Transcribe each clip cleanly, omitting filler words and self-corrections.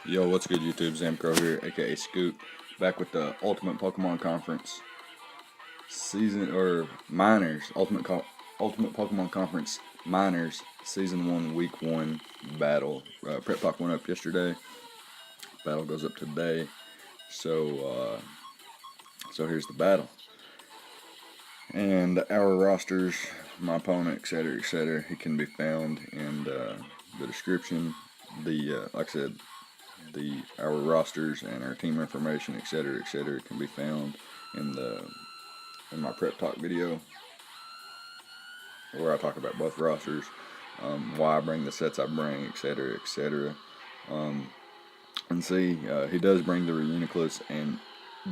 Yo, what's good, YouTube? Zamcro here, aka Scoot, back with the Ultimate Pokemon Conference season or Minors Ultimate Pokemon Conference Minors Season 1 Week 1 battle. Prep Talk went up yesterday. Battle goes up today. So here's the battle, and our rosters, my opponent, etc., etc. He can be found in the description. Like I said, our rosters and our team information, etc., can be found in my prep talk video, where I talk about both rosters, why I bring the sets I bring, etc. And see, he does bring the Reuniclus, and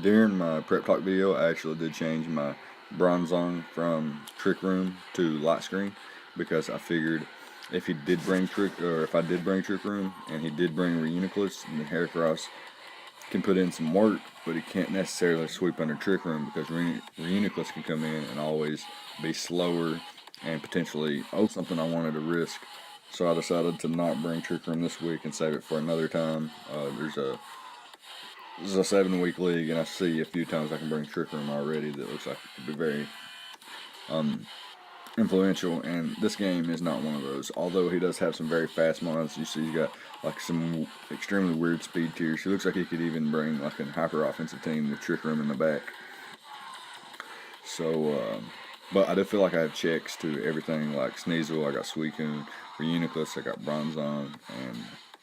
during my prep talk video, I actually did change my Bronzong from Trick Room to Light Screen, because I figured if he did bring if I did bring Trick Room and he did bring Reuniclus, then Heracross can put in some work, but he can't necessarily sweep under Trick Room, because Reuniclus can come in and always be slower and potentially something I wanted to risk. So I decided to not bring Trick Room this week and save it for another time. This is a 7-week league, and I see a few times I can bring Trick Room already that looks like it could be very influential, and this game is not one of those. Although he does have some very fast mons. You see he's got like some extremely weird speed tiers. He looks like he could even bring like a hyper offensive team with Trick Room in the back. So, but I do feel like I have checks to everything, like Sneasel, I got Suicune, Reuniclus, I got Bronzong, and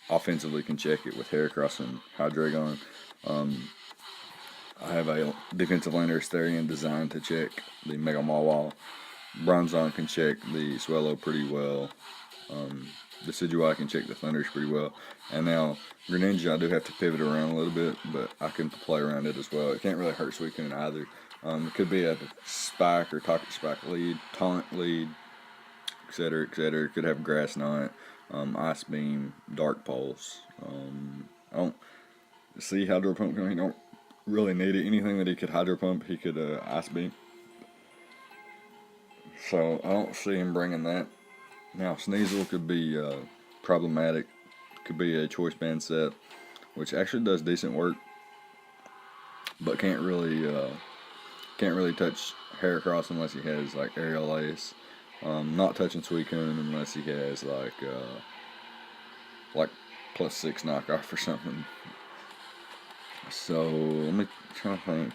offensively can check it with Heracross and Hydreigon. I have a defensive lander Therian designed to check the Mega-Mawile. Bronzong can check the Swellow pretty well. The Decidueye can check the Thunders pretty well. And now Greninja, I do have to pivot around a little bit, but I can play around it as well. It can't really hurt Suicune either. It could be a Spike or Toxic Spike lead, Taunt lead, etc., etc. It could have Grass Knot, Ice Beam, Dark Pulse. I don't see Hydro Pump. He don't really need it. Anything that he could Hydro Pump, he could Ice Beam. So I don't see him bringing that. Now Sneasel could be problematic. Could be a choice band set, which actually does decent work, but can't really touch Heracross unless he has like Aerial Ace. Not touching Suicune unless he has like +6 knockoff or something. So let me try to think.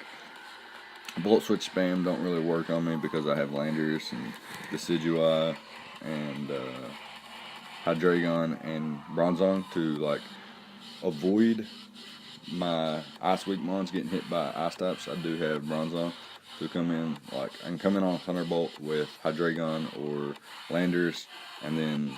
Bullet Switch spam don't really work on me because I have Landers and Decidueye and Hydreigon and Bronzong to like avoid my Ice Weak Mons getting hit by Ice types. I do have Bronzong to come in, like I can come in on Thunderbolt with Hydreigon or Landers, and then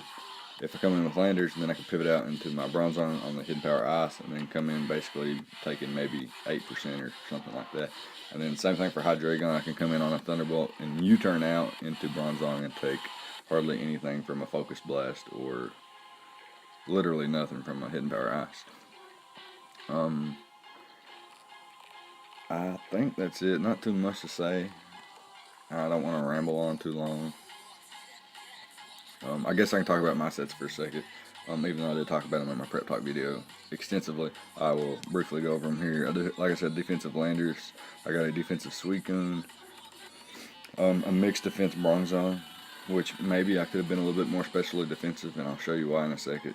if I come in with Landers, then I can pivot out into my Bronzong on the Hidden Power Ice, and then come in basically taking maybe 8% or something like that. And then same thing for Hydreigon, I can come in on a Thunderbolt and U-turn out into Bronzong and take hardly anything from a Focus Blast, or literally nothing from a Hidden Power Ice. I think that's it. Not too much to say. I don't want to ramble on too long. I guess I can talk about my sets for a second. Even though I did talk about them in my prep talk video extensively, I will briefly go over them here. I do, like I said, defensive Landers. I got a defensive Suicune, a mixed defense Bronzong, which maybe I could have been a little bit more specially defensive, and I'll show you why in a second.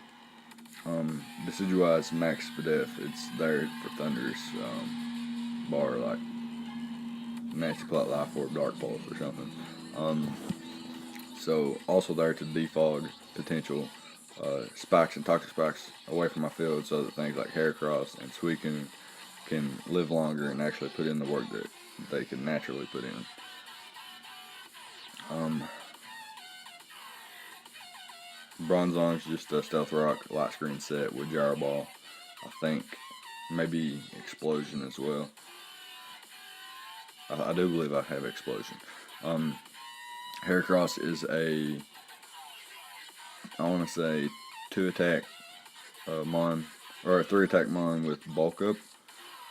Decidueye's max def, it's there for Thunder's bar, like Nasty Plot, Life Orb, Dark Pulse, or something. So also there to defog potential spikes and toxic spikes away from my field, so that things like Heracross and Suicune can live longer and actually put in the work that they can naturally put in. Bronzong's just a Stealth Rock Light Screen set with Gyro Ball. I think maybe Explosion as well. I do believe I have Explosion. Heracross is I want to say 2-attack Mon, or a 3-attack Mon with Bulk Up,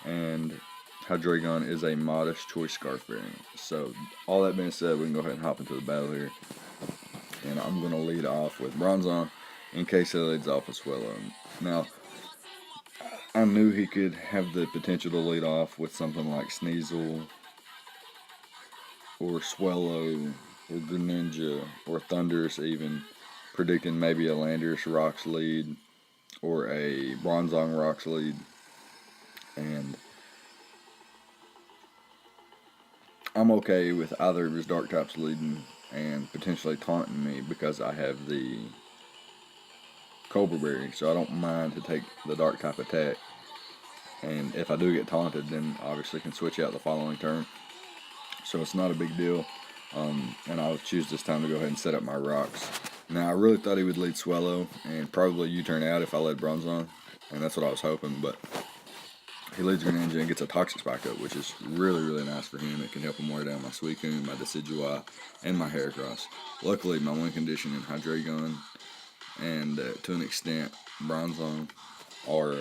and Hydreigon is a modest Choice Scarf variant. So all that being said, we can go ahead and hop into the battle here. And I'm going to lead off with Bronzong in case it leads off with Swellow. Now, I knew he could have the potential to lead off with something like Sneasel or Swellow or Greninja or Thundurus, even predicting maybe a Landorus Rocks lead or a Bronzong Rocks lead. And I'm okay with either of his dark types leading and potentially taunting me because I have the Cobra Berry, so I don't mind to take the dark type attack. And if I do get taunted, then obviously can switch out the following turn. So it's not a big deal. And I'll choose this time to go ahead and set up my rocks. Now I really thought he would lead Swellow and probably U-turn out if I led Bronzong, and that's what I was hoping, but he leads Greninja and gets a Toxic Spike up, which is really, really nice for him. It can help him wear down my Suicune, my Decidueye, and my Heracross. Luckily, my Wind Condition and Hydreigon, and to an extent, Bronzong, are,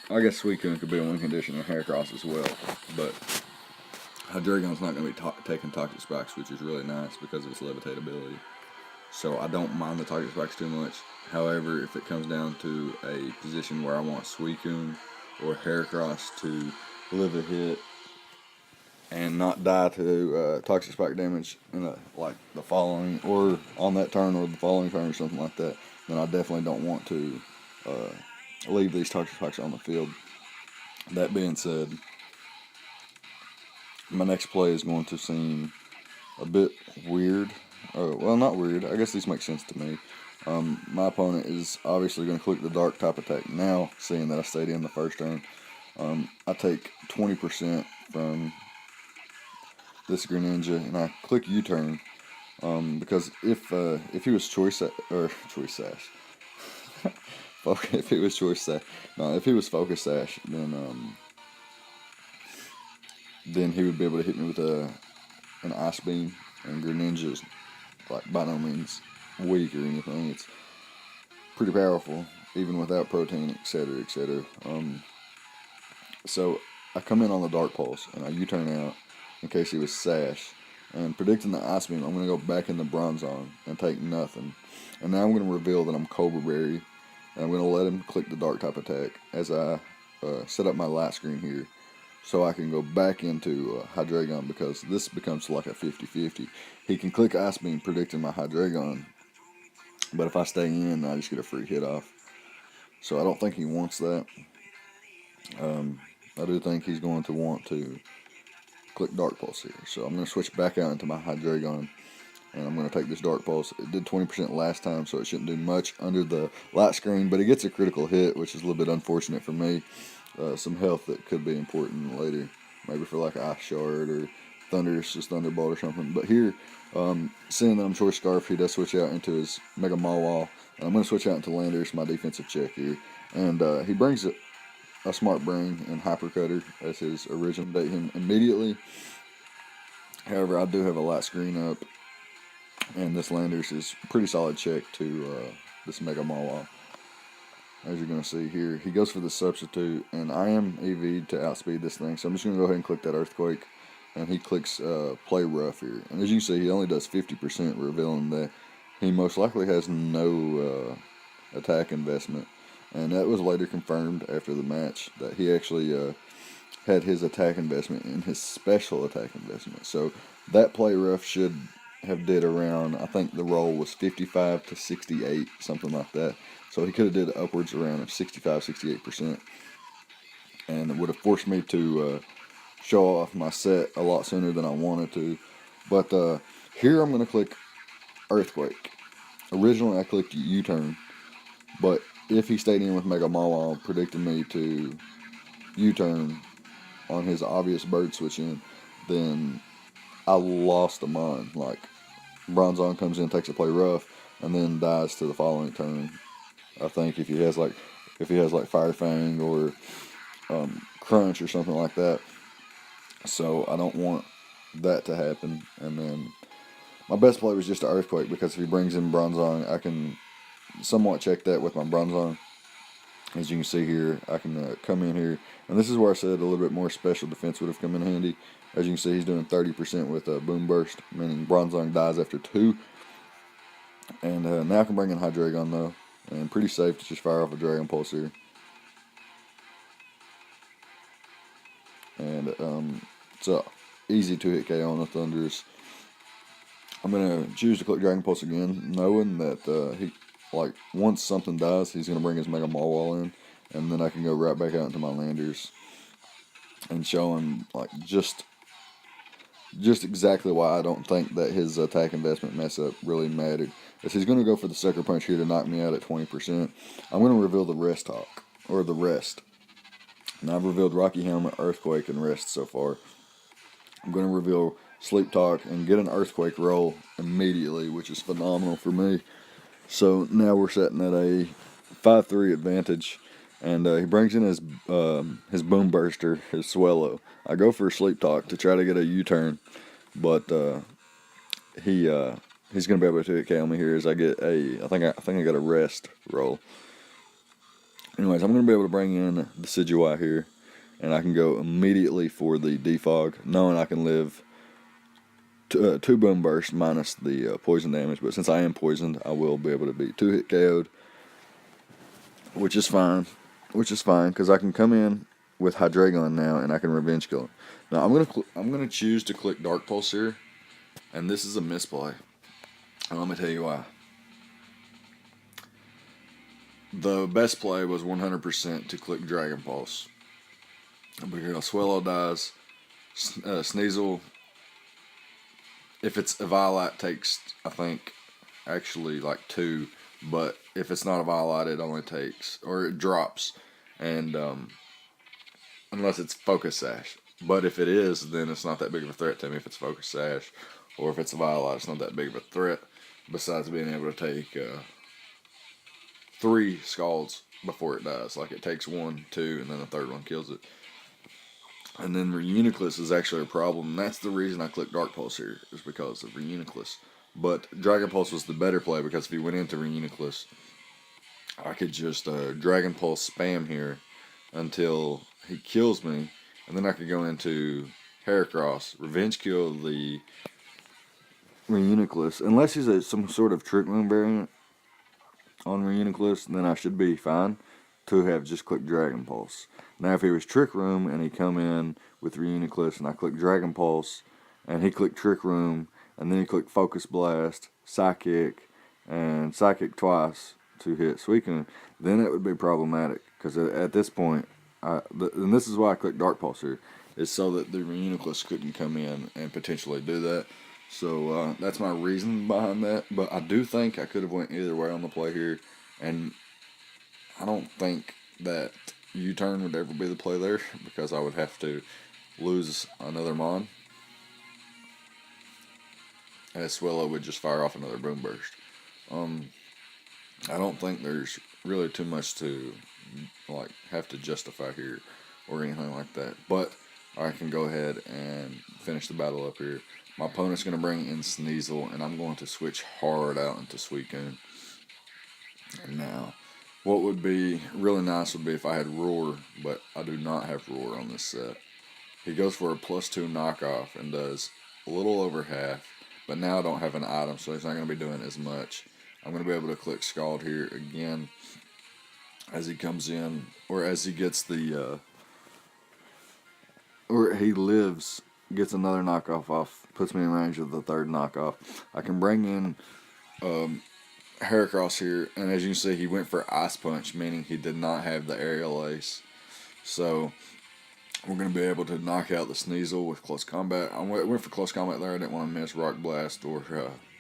I guess Suicune could be a Wind Condition and Heracross as well, but Hydreigon's not going to be taking Toxic Spikes, which is really nice because of its Levitate ability. So I don't mind the Toxic Spikes too much. However, if it comes down to a position where I want Suicune or Heracross to live a hit and not die to Toxic Spike damage in like the following, or on that turn or the following turn or something like that, then I definitely don't want to leave these Toxic Spikes on the field. That being said, my next play is going to seem a bit weird. Well, not weird. I guess these make sense to me. My opponent is obviously going to click the dark type attack now, seeing that I stayed in the first turn. I take 20% from this Greninja, and I click U-turn because if he was Choice Sash, if he was Choice Sash, no, if he was Focus Sash, then he would be able to hit me with an Ice Beam, and Greninja's like by no means weak or anything. It's pretty powerful, even without protein, etc., etc. So I come in on the Dark Pulse, and I U-turn out in case he was Sash. And predicting the Ice Beam, I'm going to go back in the Bronzong and take nothing. And now I'm going to reveal that I'm Cobra Berry, and I'm going to let him click the Dark type attack as I set up my light screen here, so I can go back into Hydreigon, because this becomes like a 50-50. He can click Ice Beam predicting my Hydreigon, but if I stay in, I just get a free hit off. So I don't think he wants that. I do think he's going to want to click Dark Pulse here. So I'm going to switch back out into my Hydreigon, and I'm going to take this Dark Pulse. It did 20% last time, so it shouldn't do much under the light screen, but it gets a critical hit, which is a little bit unfortunate for me. Some health that could be important later, maybe for like Ice Shard or Thunderous Thunderbolt or something. But here, seeing that I'm Choice Scarf, he does switch out into his Mega-Mawile, and I'm going to switch out into Landorus, my defensive check here. And he brings a Smart Brain and Hyper Cutter as his original. Date him immediately. However, I do have a light screen up, and this Landorus is pretty solid check to this Mega-Mawile. As you're going to see here, he goes for the substitute, and I am EV'd to outspeed this thing, so I'm just going to go ahead and click that Earthquake, and he clicks Play Rough here. And as you can see, he only does 50%, revealing that he most likely has no attack investment, and that was later confirmed after the match, that he actually had his attack investment in his special attack investment. So that Play Rough should have did around, I think the roll was 55 to 68, something like that. So he could have did upwards around 65, 68%. And it would have forced me to show off my set a lot sooner than I wanted to. But here I'm going to click Earthquake. Originally I clicked U-turn, but if he stayed in with Mega-Mawile, predicting me to U-turn on his obvious bird switch in, then I lost a mind. Like, Bronzong comes in, takes a Play Rough, and then dies to the following turn. I think if he has like Fire Fang or Crunch or something like that. So I don't want that to happen. And then my best play was just an Earthquake, because if he brings in Bronzong, I can somewhat check that with my Bronzong. As you can see here, I can come in here, and this is where I said a little bit more special defense would have come in handy. As you can see, he's doing 30% with Boom Burst, meaning Bronzong dies after 2. And now I can bring in Hydreigon though, and pretty safe to just fire off a Dragon Pulse here. And it's a easy 2-hit KO on the Thunders. I'm gonna choose to click Dragon Pulse again, knowing that he, like, once something dies, he's gonna bring his Mega-Mawile in, and then I can go right back out into my landers and show him, like, just exactly why I don't think that his attack investment mess up really mattered. If he's gonna go for the Sucker Punch here to knock me out at 20%, I'm gonna reveal the rest talk, or the rest. Now I've revealed Rocky Helmet, Earthquake, and Rest so far. I'm going to reveal Sleep Talk and get an Earthquake roll immediately, which is phenomenal for me. So now we're sitting at a 5-3 advantage, and he brings in his Boom Burster, his Swallow. I go for Sleep Talk to try to get a U-turn, but he's going to be able to KO me here as I get I think I got a Rest roll. Anyways, I'm going to be able to bring in the Decidueye here, and I can go immediately for the Defog, knowing I can live 2 Boom Burst minus the poison damage. But since I am poisoned, I will be able to be 2-hit KO'd, which is fine. Because I can come in with Hydreigon now, and I can Revenge Kill him. Now I'm gonna choose to click Dark Pulse here, and this is a misplay. And let me tell you why. The best play was 100% to click Dragon Pulse. Because Swallow dies, Sneasel, if it's a Violet, takes, I think, actually like 2, but if it's not a Violet, it only takes, or it drops, and unless it's Focus Sash. But if it is, then it's not that big of a threat to me if it's Focus Sash, or if it's a Violet, it's not that big of a threat, besides being able to take 3 Scalds before it dies. Like, it takes 1, 2, and then the third one kills it. And then Reuniclus is actually a problem, and that's the reason I clicked Dark Pulse here, is because of Reuniclus. But Dragon Pulse was the better play, because if he went into Reuniclus, I could just Dragon Pulse spam here until he kills me, and then I could go into Heracross, Revenge Kill the Reuniclus. Unless he's some sort of Trick Room variant on Reuniclus, then I should be fine to have just clicked Dragon Pulse. Now, if he was Trick Room and he come in with Reuniclus and I click Dragon Pulse and he clicked Trick Room and then he clicked Focus Blast, Psychic, and Psychic twice to hit Suicune, then it would be problematic. Because at this point, and this is why I clicked Dark Pulse here, is so that the Reuniclus couldn't come in and potentially do that. So that's my reason behind that. But I do think I could have went either way on the play here, and I don't think that U-turn would ever be the play there, because I would have to lose another Mon, as Swallow would just fire off another Boom Burst. I don't think there's really too much to have to justify here or anything like that. But I can go ahead and finish the battle up here. My opponent's going to bring in Sneasel, and I'm going to switch hard out into Suicune. Now, what would be really nice would be if I had Roar, but I do not have Roar on this set. He goes for a +2 knockoff and does a little over half, but now I don't have an item, so he's not going to be doing as much. I'm going to be able to click Scald here again as he comes in, or as he gets the, or he lives, gets another knockoff off, puts me in range of the third knockoff. I can bring in Heracross here, and as you can see, he went for Ice Punch, meaning he did not have the Aerial Ace. So we're going to be able to knock out the Sneasel with Close Combat. I went for Close Combat there. I didn't want to miss Rock Blast or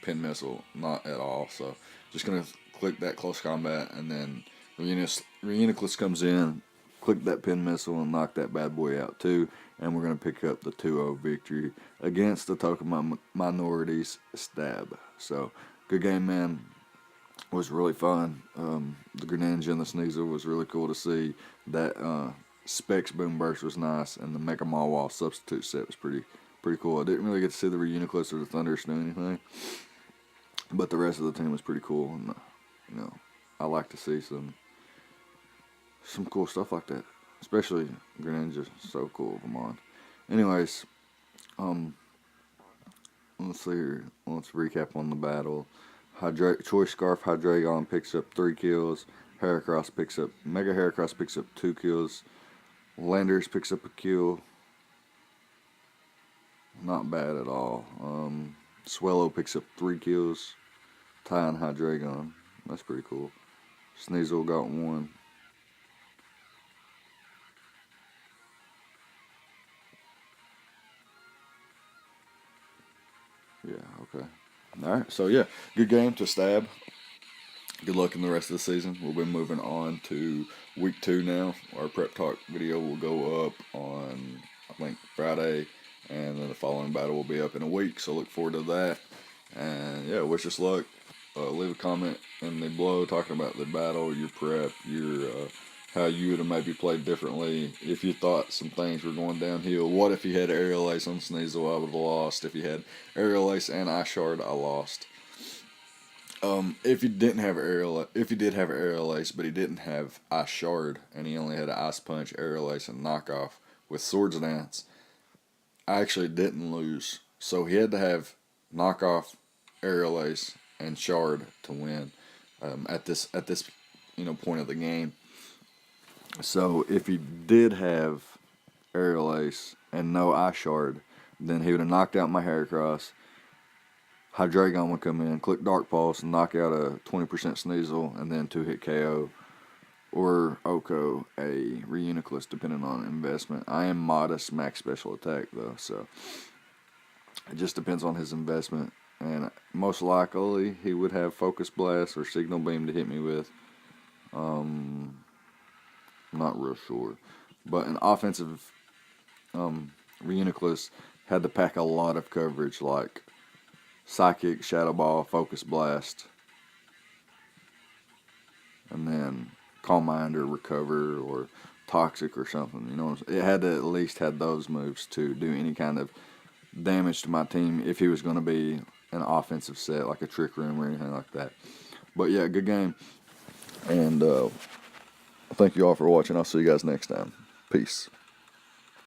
Pin Missile, not at all. So just going to click that Close Combat, and then Reuniclus comes in, click that Pin Missile, and knock that bad boy out too. And we're going to pick up the 2-0 victory against the Token Minorities Stab. So, good game, man. It was really fun. The Greninja and the Sneasel was really cool to see. That Specs Boom Burst was nice, and the Mega-Mawile substitute set was pretty cool. I didn't really get to see the Reuniclus or the Thundurus do anything, but the rest of the team was pretty cool. And I like to see some cool stuff like that. Especially Greninja, so cool, come on. Anyways, let's see here. Let's recap on the battle. Choice Scarf Hydreigon picks up 3 kills. Mega Heracross picks up 2 kills. Landers picks up a kill. Not bad at all. Swellow picks up 3 kills. Tying Hydreigon. That's pretty cool. Sneasel got 1. Yeah, okay. Alright, so yeah, good game to stab. Good luck in the rest of the season. We'll be moving on to week 2 now. Our prep talk video will go up on, I think, Friday, and then the following battle will be up in a week, so look forward to that. And yeah, wish us luck. Leave a comment in the below talking about the battle, your prep, your how you would have maybe played differently. If you thought some things were going downhill, what if you had Aerial Ace on Sneasel? I would have lost. If you had Aerial Ace and Ice Shard, I lost. If you did have Aerial Ace, but he didn't have Ice Shard, and he only had Ice Punch, Aerial Ace, and Knockoff with Swords Dance, I actually didn't lose. So he had to have Knockoff, Aerial Ace, and Shard to win at this point of the game. So if he did have Aerial Ace and no Ice Shard, then he would have knocked out my Heracross. Hydreigon would come in, click Dark Pulse, and knock out a 20% Sneasel, and then 2-hit KO. Or Oko, a Reuniclus, depending on investment. I am modest max special attack, though, so it just depends on his investment. And most likely, he would have Focus Blast or Signal Beam to hit me with. I'm not real sure. But an offensive Reuniclus had to pack a lot of coverage, like Psychic, Shadow Ball, Focus Blast, and then Calm Mind or Recover or Toxic or something. You know, it had to at least have those moves to do any kind of damage to my team if he was going to be an offensive set, like a Trick Room or anything like that. But yeah, good game. And thank you all for watching. I'll see you guys next time. Peace.